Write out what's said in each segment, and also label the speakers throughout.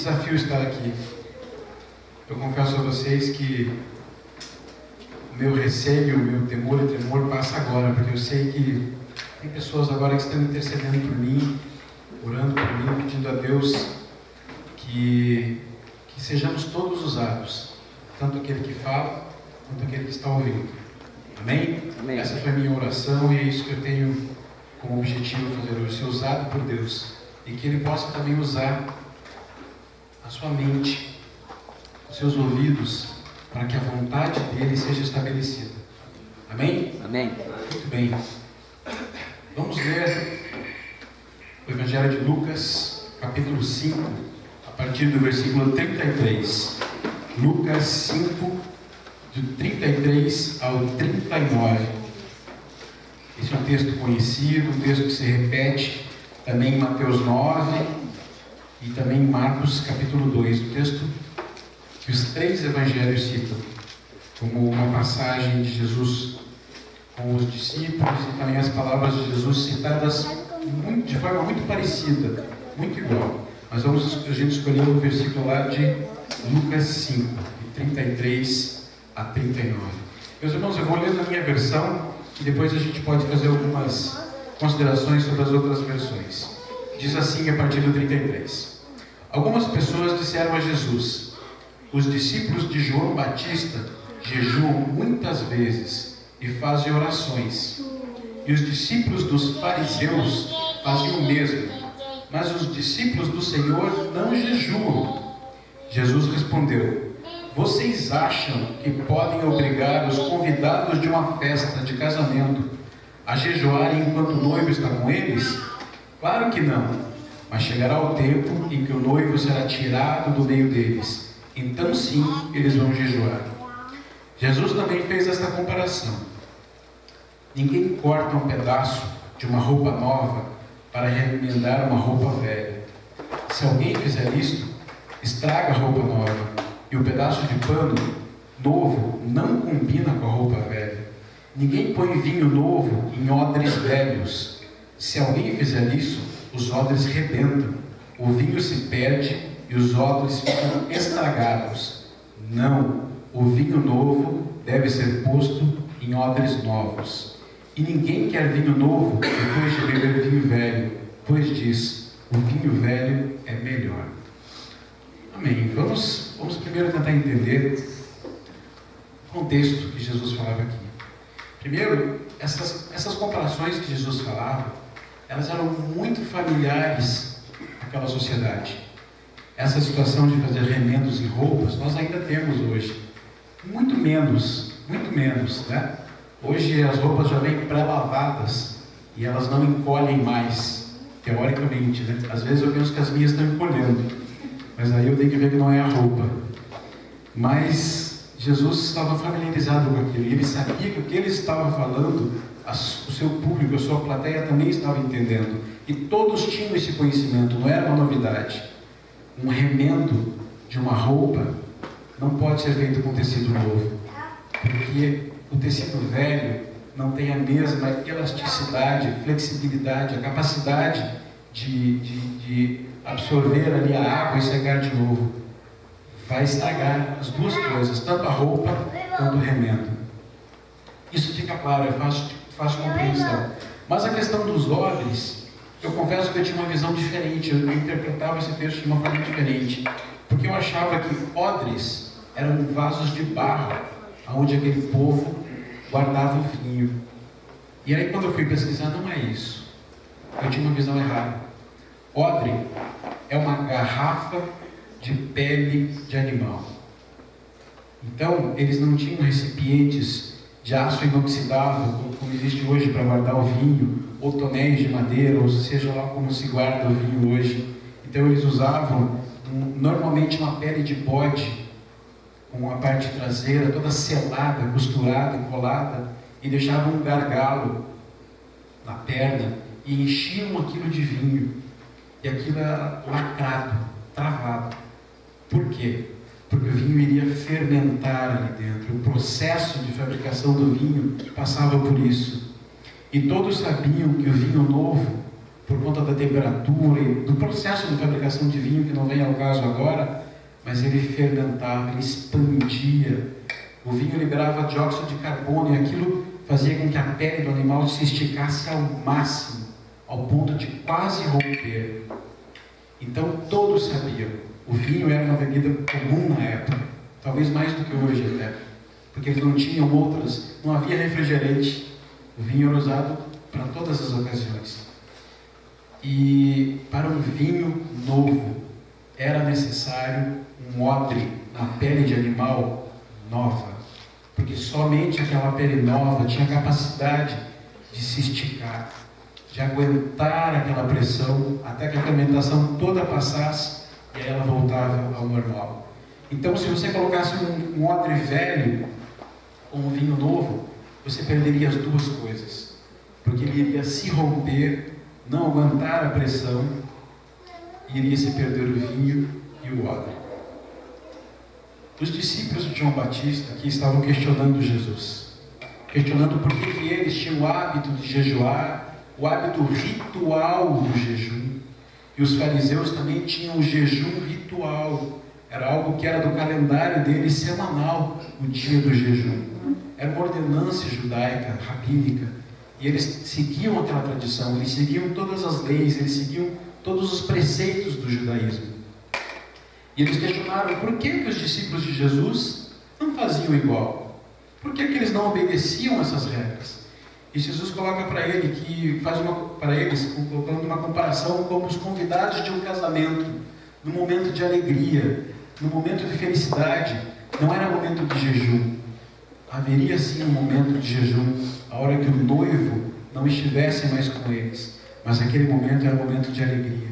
Speaker 1: desafio estar aqui. Eu confesso a vocês que o meu receio, o meu temor e tremor passa agora, porque eu sei que tem pessoas agora que estão intercedendo por mim, orando por mim, pedindo a Deus que sejamos todos usados, tanto aquele que fala, quanto aquele que está ouvindo. Amém?
Speaker 2: Amém.
Speaker 1: Essa foi a minha oração e é isso que eu tenho como objetivo fazer hoje, ser usado por Deus. E que Ele possa também usar a sua mente, os seus ouvidos, para que a vontade dEle seja estabelecida. Amém?
Speaker 2: Amém.
Speaker 1: Muito bem. Vamos ler o Evangelho de Lucas, capítulo 5, a partir do versículo 33. Lucas 5, de 33 ao 39. Esse é um texto conhecido, um texto que se repete também em Mateus 9 e também em Marcos capítulo 2, o texto que os três evangelhos citam como uma passagem de Jesus com os discípulos e também as palavras de Jesus citadas de forma muito parecida, muito igual. Mas a gente escolheu o versículo lá de Lucas 5, de 33 a 39. Meus irmãos, eu vou ler na minha versão e depois a gente pode fazer algumas considerações sobre as outras versões. Diz assim a partir do 33. Algumas pessoas disseram a Jesus: os discípulos de João Batista jejuam muitas vezes e fazem orações, e os discípulos dos fariseus fazem o mesmo, mas os discípulos do Senhor não jejuam. Jesus respondeu: vocês acham que podem obrigar os convidados de uma festa de casamento a jejuarem enquanto o noivo está com eles? Claro que não, mas chegará o tempo em que o noivo será tirado do meio deles. Então sim, eles vão jejuar. Jesus também fez esta comparação: ninguém corta um pedaço de uma roupa nova para remendar uma roupa velha. Se alguém fizer isto, estraga a roupa nova, e o pedaço de pano novo não combina com a roupa velha. Ninguém põe vinho novo em odres velhos. Se alguém fizer isso, os odres rebentam, o vinho se perde e os odres ficam estragados. Não, o vinho novo deve ser posto em odres novos. E ninguém quer vinho novo depois de beber vinho velho, pois diz: o vinho velho é melhor. Amém. Vamos primeiro tentar entender o contexto que Jesus falava aqui. Primeiro, essas comparações que Jesus falava, elas eram muito familiares àquela sociedade. Essa situação de fazer remendos em roupas, nós ainda temos hoje. Muito menos, né? Hoje as roupas já vêm pré-lavadas e elas não encolhem mais, teoricamente, né? Às vezes eu penso que as minhas estão encolhendo, mas aí eu tenho que ver que não é a roupa. Mas Jesus estava familiarizado com aquilo, e ele sabia que o que ele estava falando, o seu público, a sua plateia também estava entendendo, e todos tinham esse conhecimento, não era uma novidade. Um remendo de uma roupa não pode ser feito com tecido novo, porque o tecido velho não tem a mesma elasticidade, flexibilidade, a capacidade de absorver ali a água e secar de novo. Vai estragar as duas coisas, tanto a roupa quanto o remendo. Isso fica claro, é fácil compreensão. Mas a questão dos odres, eu confesso que eu tinha uma visão diferente, eu interpretava esse texto de uma forma diferente, porque eu achava que odres eram vasos de barro, onde aquele povo guardava o vinho. E aí quando eu fui pesquisar, não é isso. Eu tinha uma visão errada. Odre é uma garrafa de pele de animal. Então, eles não tinham recipientes de aço inoxidável, como existe hoje para guardar o vinho, ou tonéis de madeira, ou seja lá como se guarda o vinho hoje. Então, eles usavam normalmente uma pele de bode, com a parte traseira toda selada, costurada, colada, e deixavam um gargalo na perna e enchiam aquilo de vinho. E aquilo era lacrado, travado. Por quê? Porque o vinho iria fermentar ali dentro. O processo de fabricação do vinho passava por isso. E todos sabiam que o vinho novo por conta da temperatura e do processo de fabricação de vinho, que não vem ao caso agora, mas ele fermentava, ele expandia. O vinho liberava dióxido de carbono e aquilo fazia com que a pele do animal se esticasse ao máximo, ao ponto de quase romper. Então todos sabiam, o vinho era uma bebida comum na época, talvez mais do que hoje até, porque eles não tinham outras, não havia refrigerante, o vinho era usado para todas as ocasiões. E para um vinho novo era necessário um odre, uma pele de animal nova, porque somente aquela pele nova tinha capacidade de se esticar, de aguentar aquela pressão até que a fermentação toda passasse e aí ela voltava ao normal. Então, se você colocasse um odre velho com um vinho novo, você perderia as duas coisas, porque ele iria se romper, não aguentar a pressão, e iria se perder o vinho e o odre. Os discípulos de João Batista aqui estavam questionando Jesus, questionando por que eles tinham o hábito de jejuar, o hábito ritual do jejum, e os fariseus também tinham o jejum ritual. Era algo que era do calendário deles semanal, o dia do jejum. Era uma ordenança judaica, rabínica, e eles seguiam aquela tradição, eles seguiam todas as leis, eles seguiam todos os preceitos do judaísmo. E eles questionaram por que os discípulos de Jesus não faziam igual? Por que eles não obedeciam essas regras? E Jesus coloca para ele que para eles, colocando uma comparação como os convidados de um casamento, no momento de alegria, no momento de felicidade, não era momento de jejum. Haveria sim um momento de jejum, a hora que o noivo não estivesse mais com eles, mas aquele momento era um momento de alegria.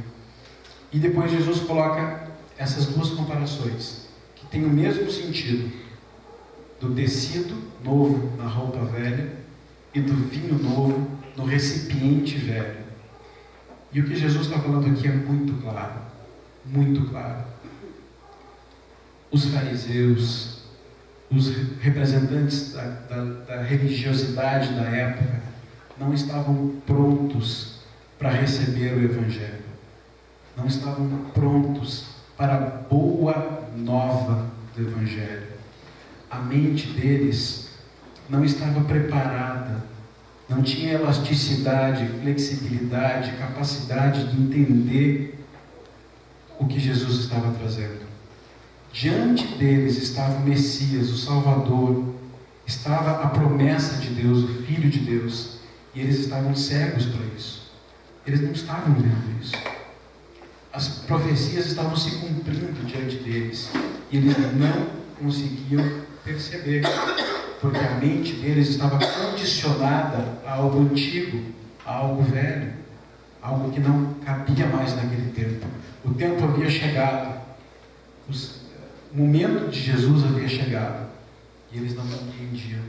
Speaker 1: E depois Jesus coloca essas duas comparações, que têm o mesmo sentido, do tecido novo na roupa velha e do vinho novo no recipiente velho. E o que Jesus está falando aqui é muito claro, muito claro. Os fariseus, os representantes da religiosidade da época, não estavam prontos para receber o Evangelho, não estavam prontos para a boa nova do Evangelho. A mente deles não estava preparada, não tinha elasticidade, flexibilidade, capacidade de entender o que Jesus estava trazendo. Diante deles estava o Messias, o Salvador, estava a promessa de Deus, o Filho de Deus, e eles estavam cegos para isso. Eles não estavam vendo isso. As profecias estavam se cumprindo diante deles, e eles não conseguiam perceber, porque a mente deles estava condicionada a algo antigo, a algo velho, algo que não cabia mais naquele tempo. O tempo havia chegado, o momento de Jesus havia chegado, e eles não entendiam.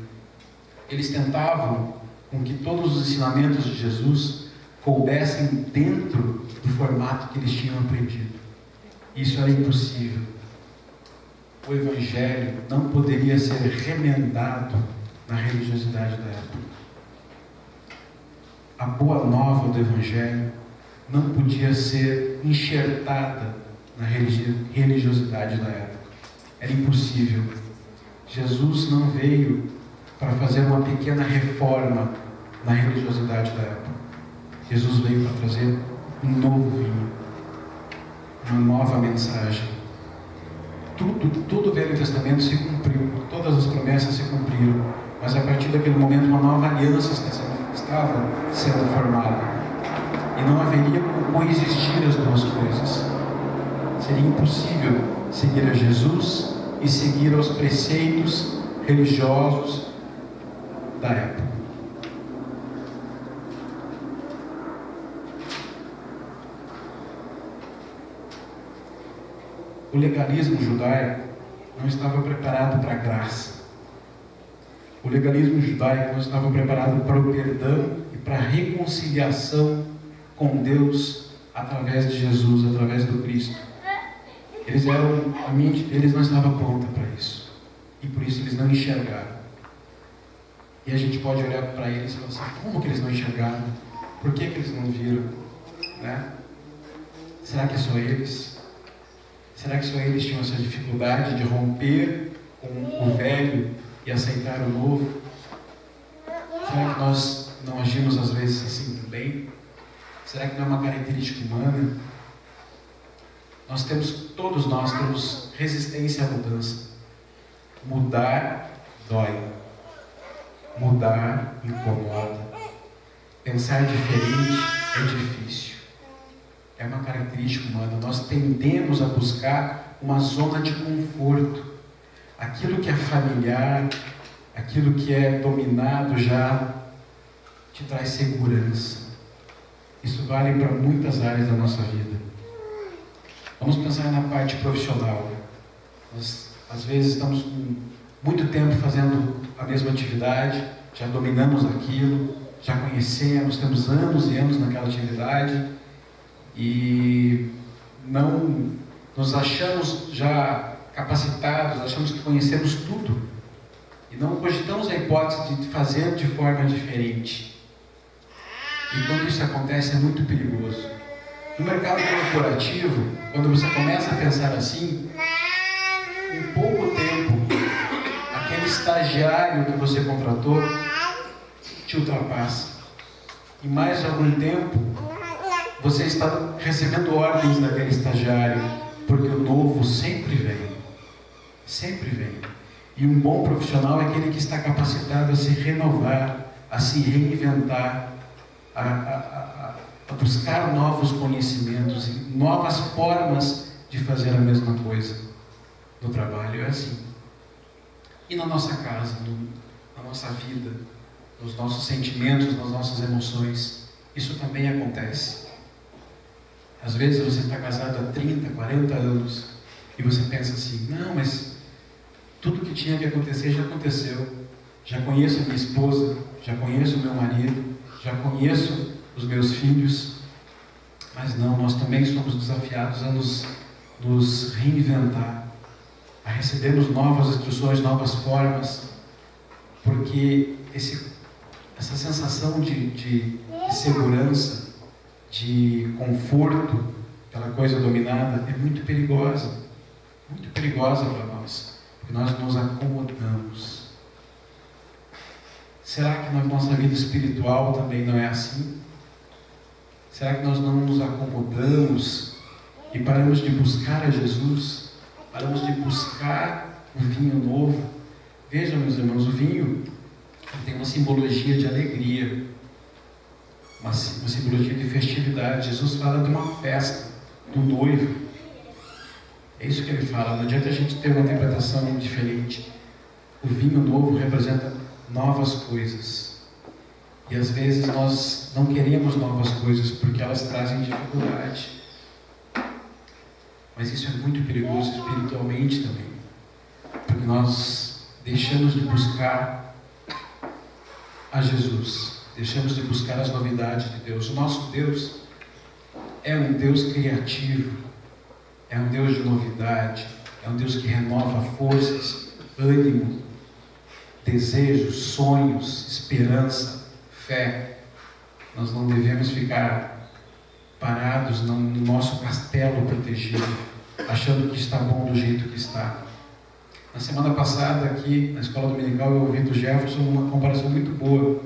Speaker 1: Eles tentavam com que todos os ensinamentos de Jesus coubessem dentro do formato que eles tinham aprendido. Isso era impossível. O Evangelho não poderia ser remendado na religiosidade da época. A boa nova do Evangelho não podia ser enxertada na religiosidade da época. Era impossível. Jesus não veio para fazer uma pequena reforma na religiosidade da época. Jesus veio para trazer um novo vinho, uma nova mensagem. Tudo o Velho Testamento se cumpriu, todas as promessas se cumpriram, mas a partir daquele momento uma nova aliança estava sendo formada, e não haveria como coexistir as duas coisas. Seria impossível seguir a Jesus e seguir aos preceitos religiosos da época. O legalismo judaico não estava preparado para a graça. O legalismo judaico não estava preparado para o perdão e para a reconciliação com Deus através de Jesus, através do Cristo. A mente deles não estava pronta para isso. E por isso eles não enxergaram. E a gente pode olhar para eles e falar assim, como que eles não enxergaram? Por que eles não viram? né? Será que é só eles? Será que só eles tinham essa dificuldade de romper com o velho e aceitar o novo? Será que nós não agimos às vezes assim também? Será que não é uma característica humana? Todos nós temos resistência à mudança. Mudar dói. Mudar incomoda. Pensar diferente é difícil. É uma característica humana. Nós tendemos a buscar uma zona de conforto. Aquilo que é familiar, aquilo que é dominado já te traz segurança. Isso vale para muitas áreas da nossa vida. Vamos pensar na parte profissional. Nós, às vezes, estamos com muito tempo fazendo a mesma atividade, já dominamos aquilo, já conhecemos, temos anos e anos naquela atividade e não nos achamos já capacitados, achamos que conhecemos tudo e não cogitamos a hipótese de fazer de forma diferente. E quando isso acontece é muito perigoso. No mercado corporativo, quando você começa a pensar assim, em pouco tempo, aquele estagiário que você contratou te ultrapassa. Em mais algum tempo, você está recebendo ordens daquele estagiário, porque o novo sempre vem. Sempre vem. E um bom profissional é aquele que está capacitado a se renovar, a se reinventar, a buscar novos conhecimentos, novas formas de fazer a mesma coisa. No trabalho é assim. E na nossa casa, na nossa vida, nos nossos sentimentos, nas nossas emoções, isso também acontece. Às vezes você está casado há 30, 40 anos e você pensa assim, não, mas tudo que tinha que acontecer já aconteceu. Já conheço a minha esposa, já conheço o meu marido, já conheço os meus filhos. Mas não, nós também somos desafiados a nos reinventar, a recebermos novas instruções, novas formas, porque essa sensação de segurança, de conforto, aquela coisa dominada, é muito perigosa para nós, porque nós nos acomodamos. Será que na nossa vida espiritual também não é assim? Será que nós não nos acomodamos e paramos de buscar a Jesus? Paramos de buscar um vinho novo? Vejam, meus irmãos, o vinho tem uma simbologia de alegria, uma simbologia de festividade. Jesus fala de uma festa, do noivo. É isso que ele fala. Não adianta a gente ter uma interpretação diferente. O vinho novo representa novas coisas. E às vezes nós não queremos novas coisas porque elas trazem dificuldade. Mas isso é muito perigoso espiritualmente também. Porque nós deixamos de buscar a Jesus. Deixamos de buscar as novidades de Deus. O nosso Deus é um Deus criativo. É um Deus de novidade. É um Deus que renova forças, ânimo, desejos, sonhos, esperança, fé. Nós não devemos ficar parados no nosso castelo protegido, achando que está bom do jeito que está. Na semana passada, aqui na escola dominical, eu ouvi do Jefferson uma comparação muito boa,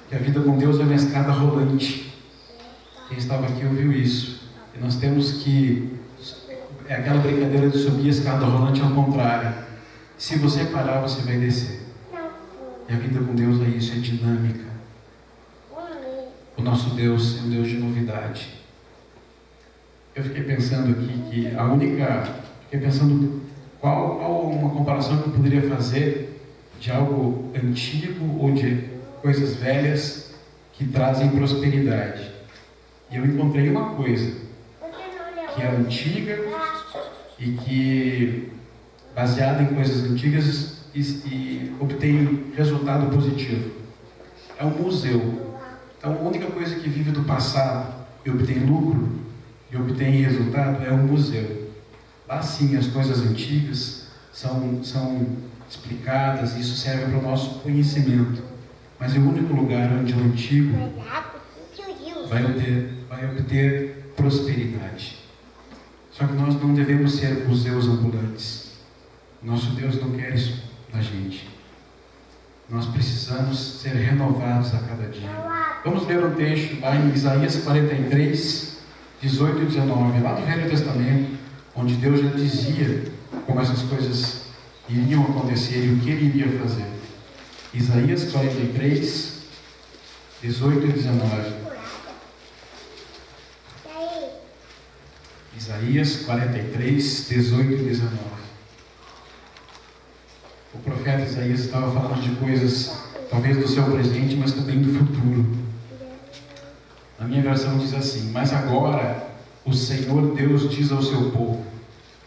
Speaker 1: que a vida com Deus é uma escada rolante. Quem estava aqui ouviu isso. E nós temos que... É aquela brincadeira de subir a escada rolante ao contrário. Se você parar, você vai descer. E a vida com Deus é isso, é dinâmica. O nosso Deus é um Deus de novidade. Eu fiquei pensando aqui Fiquei pensando qual uma comparação que eu poderia fazer de algo antigo ou de coisas velhas que trazem prosperidade. E eu encontrei uma coisa que é antiga e que, baseada em coisas antigas, e obtém resultado positivo. É um museu. Então, a única coisa que vive do passado e obtém lucro e obtém resultado é um museu. Lá sim, as coisas antigas são explicadas, e isso serve para o nosso conhecimento. Mas é o único lugar onde o antigo vai obter prosperidade. Só que nós não devemos ser museus ambulantes. Nosso Deus não quer isso da gente. Nós precisamos ser renovados a cada dia. Vamos ler um texto lá em Isaías 43, 18 e 19, lá do Velho Testamento, onde Deus já dizia como essas coisas iriam acontecer e o que Ele iria fazer. Isaías 43, 18 e 19. Isaías 43, 18 e 19. O profeta Isaías estava falando de coisas, talvez do seu presente, mas também do futuro. A minha versão diz assim: mas agora o Senhor Deus diz ao seu povo: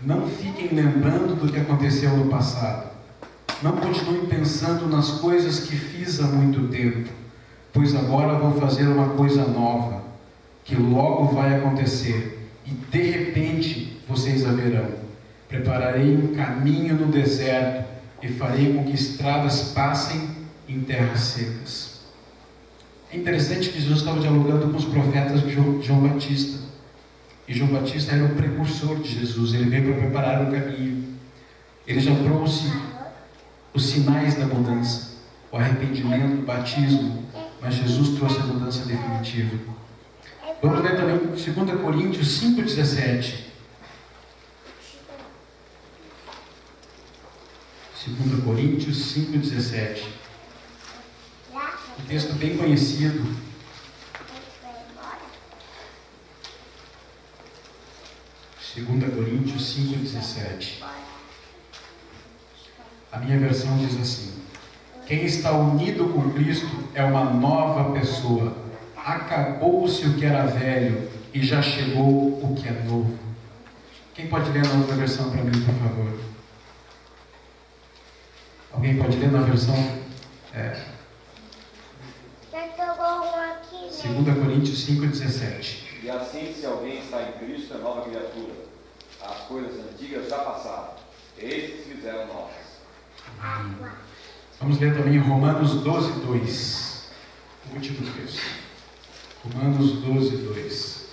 Speaker 1: não fiquem lembrando do que aconteceu no passado. Não continuem pensando nas coisas que fiz há muito tempo, pois agora vou fazer uma coisa nova, que logo vai acontecer, e de repente vocês a verão. Prepararei um caminho no deserto e farei com que estradas passem em terras secas. É interessante que Jesus estava dialogando com os profetas de João Batista. E João Batista era o precursor de Jesus. Ele veio para preparar o caminho. Ele já trouxe os sinais da mudança, o arrependimento, o batismo, mas Jesus trouxe a mudança definitiva. Vamos ler também 2 Coríntios 5,17. 2 Coríntios 5,17. Um texto bem conhecido. Segunda Coríntios 5,17. A minha versão diz assim: quem está unido com Cristo é uma nova pessoa. Acabou-se o que era velho e já chegou o que é novo. Quem pode ler na outra versão para mim, por favor? Alguém pode ler na versão 2 Coríntios 5,17.
Speaker 2: E assim, se alguém está em Cristo, é nova criatura. As coisas antigas já passaram, eis que se fizeram novas.
Speaker 1: Vamos ler também Romanos 12, 2. O último texto. Romanos 12, 2.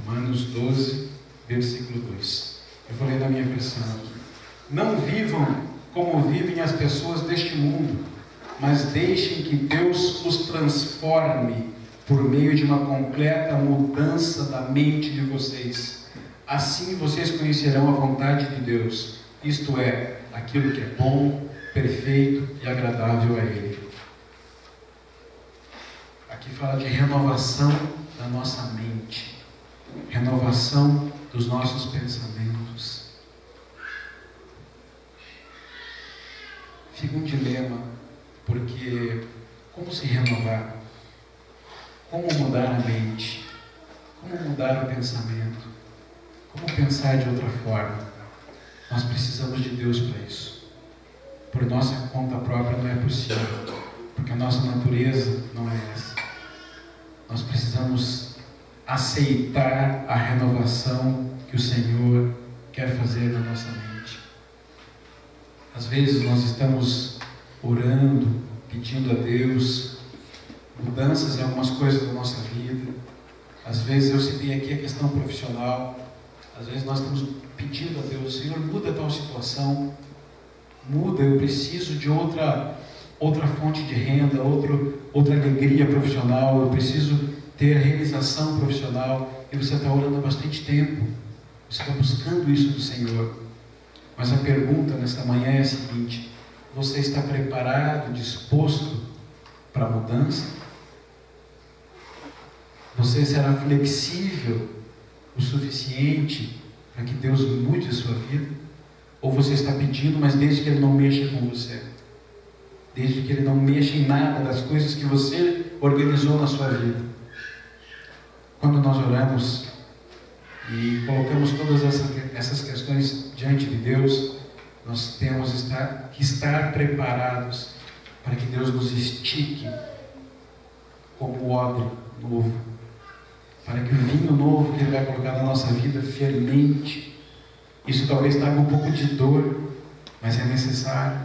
Speaker 1: Romanos 12, versículo 2. Eu vou ler na minha versão aqui. Não vivam como vivem as pessoas deste mundo, mas deixem que Deus os transforme por meio de uma completa mudança da mente de vocês. Assim vocês conhecerão a vontade de Deus, isto é, aquilo que é bom, perfeito e agradável a Ele. Aqui fala de renovação da nossa mente, renovação dos nossos pensamentos. Fica um dilema, porque como se renovar? Como mudar a mente? Como mudar o pensamento? Como pensar de outra forma? Nós precisamos de Deus para isso. Por nossa conta própria não é possível, porque a nossa natureza não é essa. Nós precisamos aceitar a renovação que o Senhor quer fazer na nossa mente. Às vezes nós estamos orando, pedindo a Deus mudanças em algumas coisas da nossa vida. Às vezes eu citei aqui a questão profissional. Às vezes nós estamos pedindo a Deus: Senhor, muda tal situação, muda, eu preciso de outra fonte de renda, outra alegria profissional, eu preciso ter realização profissional. E você está orando há bastante tempo, você está buscando isso do Senhor. Mas a pergunta nesta manhã é a seguinte: você está preparado, disposto para a mudança? Você será flexível o suficiente para que Deus mude a sua vida? Ou você está pedindo, mas desde que Ele não mexa com você, desde que Ele não mexa em nada das coisas que você organizou na sua vida? Quando nós oramos e colocamos todas essas questões diante de Deus, nós temos que estar preparados para que Deus nos estique como odre novo, para que o vinho novo que Ele vai colocar na nossa vida fermente. Isso talvez traga um pouco de dor, mas é necessário.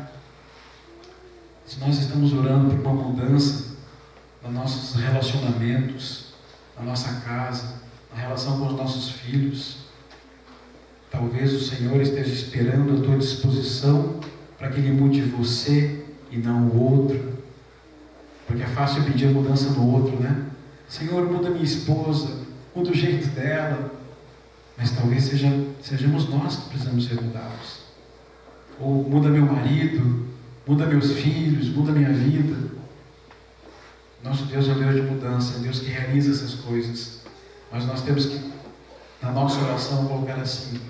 Speaker 1: Se nós estamos orando por uma mudança nos nossos relacionamentos, na nossa casa, na relação com os nossos filhos, talvez o Senhor esteja esperando a tua disposição para que Ele mude você e não o outro. Porque é fácil pedir a mudança no outro, né? Senhor, muda minha esposa, muda o jeito dela. Mas talvez sejamos nós que precisamos ser mudados. Ou muda meu marido, muda meus filhos, muda minha vida. Nosso Deus é um Deus de mudança, é um Deus que realiza essas coisas. Mas nós temos que, na nossa oração, colocar assim: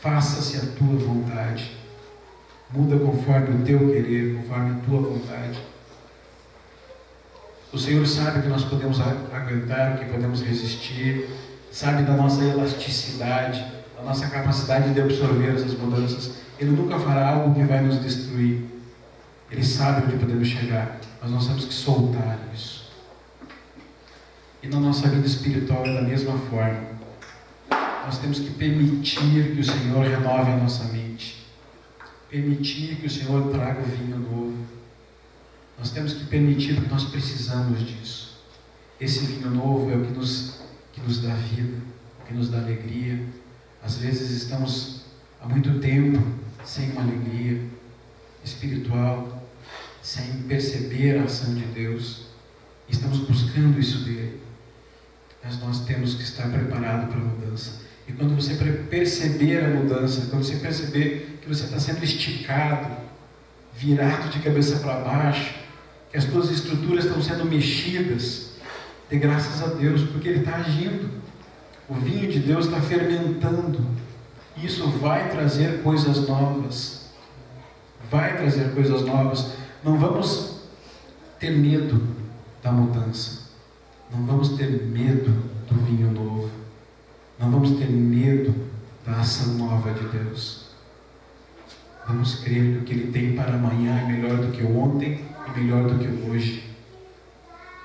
Speaker 1: faça-se a tua vontade. Muda conforme o teu querer, conforme a tua vontade. O Senhor sabe o que nós podemos aguentar, o que podemos resistir, sabe da nossa elasticidade, da nossa capacidade de absorver essas mudanças. Ele nunca fará algo que vai nos destruir. Ele sabe onde podemos chegar, mas nós temos que soltar isso. E na nossa vida espiritual é da mesma forma. Nós temos que permitir que o Senhor renove a nossa mente. Permitir que o Senhor traga o vinho novo. Nós temos que permitir, porque nós precisamos disso. Esse vinho novo é o que nos dá vida, o que nos dá alegria. Às vezes estamos há muito tempo sem uma alegria espiritual, sem perceber a ação de Deus. Estamos buscando isso dele. Mas nós temos que estar preparados para a mudança. E quando você perceber a mudança, quando você perceber que você está sendo esticado, virado de cabeça para baixo, que as tuas estruturas estão sendo mexidas, dê graças a Deus, porque Ele está agindo. O vinho de Deus está fermentando. Isso vai trazer coisas novas. Vai trazer coisas novas. Não vamos ter medo da mudança. Não vamos ter medo do vinho novo. Não vamos ter medo da ação nova de Deus. Vamos crer que o que Ele tem para amanhã é melhor do que o ontem e melhor do que o hoje.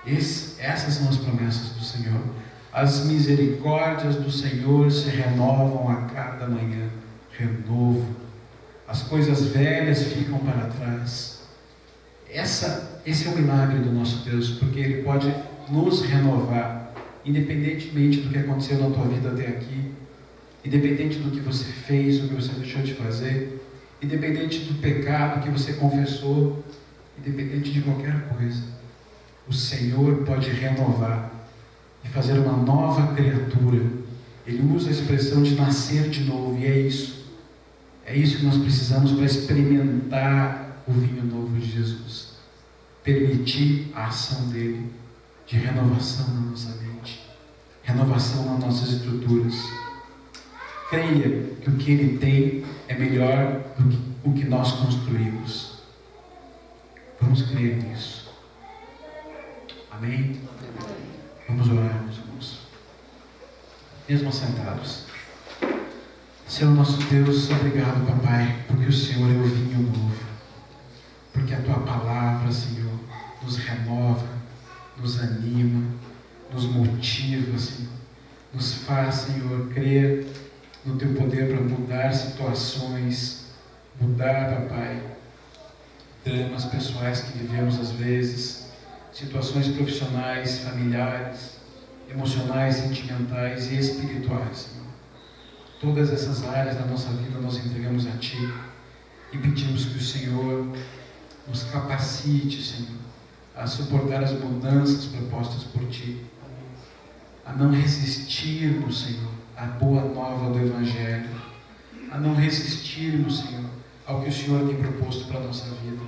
Speaker 1: Essas são as promessas do Senhor. As misericórdias do Senhor se renovam a cada manhã. Renovo. As coisas velhas ficam para trás. Esse é o milagre do nosso Deus, porque Ele pode nos renovar, independentemente do que aconteceu na tua vida até aqui, independente do que você fez, do que você deixou de fazer, independente do pecado que você confessou, independente de qualquer coisa. O Senhor pode renovar e fazer uma nova criatura. Ele usa a expressão de nascer de novo, e é isso. É isso que nós precisamos para experimentar o vinho novo de Jesus. Permitir a ação dele de renovação na nossa mente, renovação nas nossas estruturas. Creia que o que ele tem é melhor do que o que nós construímos. Vamos crer nisso. Amém? Vamos orar, meus irmãos. Mesmo assentados. Senhor nosso Deus, obrigado, papai, porque o Senhor é o vinho novo. Porque a tua palavra, Senhor, nos renova, nos anima, nos motiva, Senhor. Nos faz, Senhor, crer no teu poder para mudar situações, mudar, papai, dramas pessoais que vivemos às vezes, situações profissionais, familiares, emocionais, sentimentais e espirituais, Senhor. Todas essas áreas da nossa vida nós entregamos a Ti e pedimos que o Senhor nos capacite, Senhor, a suportar as mudanças propostas por Ti, a não resistirmos, Senhor, à boa nova do Evangelho, a não resistirmos, Senhor, ao que o Senhor tem proposto para a nossa vida.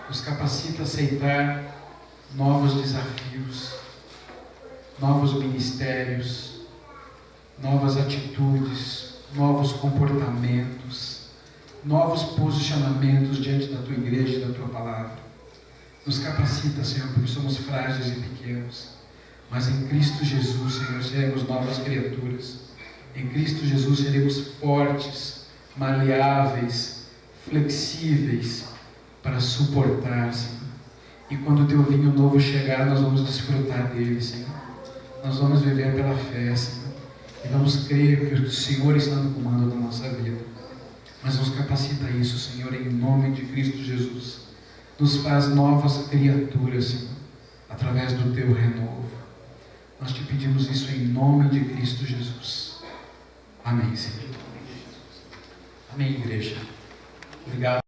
Speaker 1: Nos capacita a aceitar novos desafios, novos ministérios, novas atitudes, novos comportamentos, novos posicionamentos diante da Tua igreja e da Tua palavra. Nos capacita, Senhor, porque somos frágeis e pequenos, mas em Cristo Jesus, Senhor, seremos novas criaturas. Em Cristo Jesus seremos fortes, maleáveis, flexíveis para suportar, Senhor. E quando o Teu vinho novo chegar, nós vamos desfrutar dele, Senhor. Nós vamos viver pela fé, Senhor. E vamos crer que o Senhor está no comando da nossa vida. mas nos capacita a isso, Senhor, em nome de Cristo Jesus. Nos faz novas criaturas, Senhor, através do Teu renovo. Nós te pedimos isso em nome de Cristo Jesus. Amém, Senhor. Amém, igreja. Obrigado.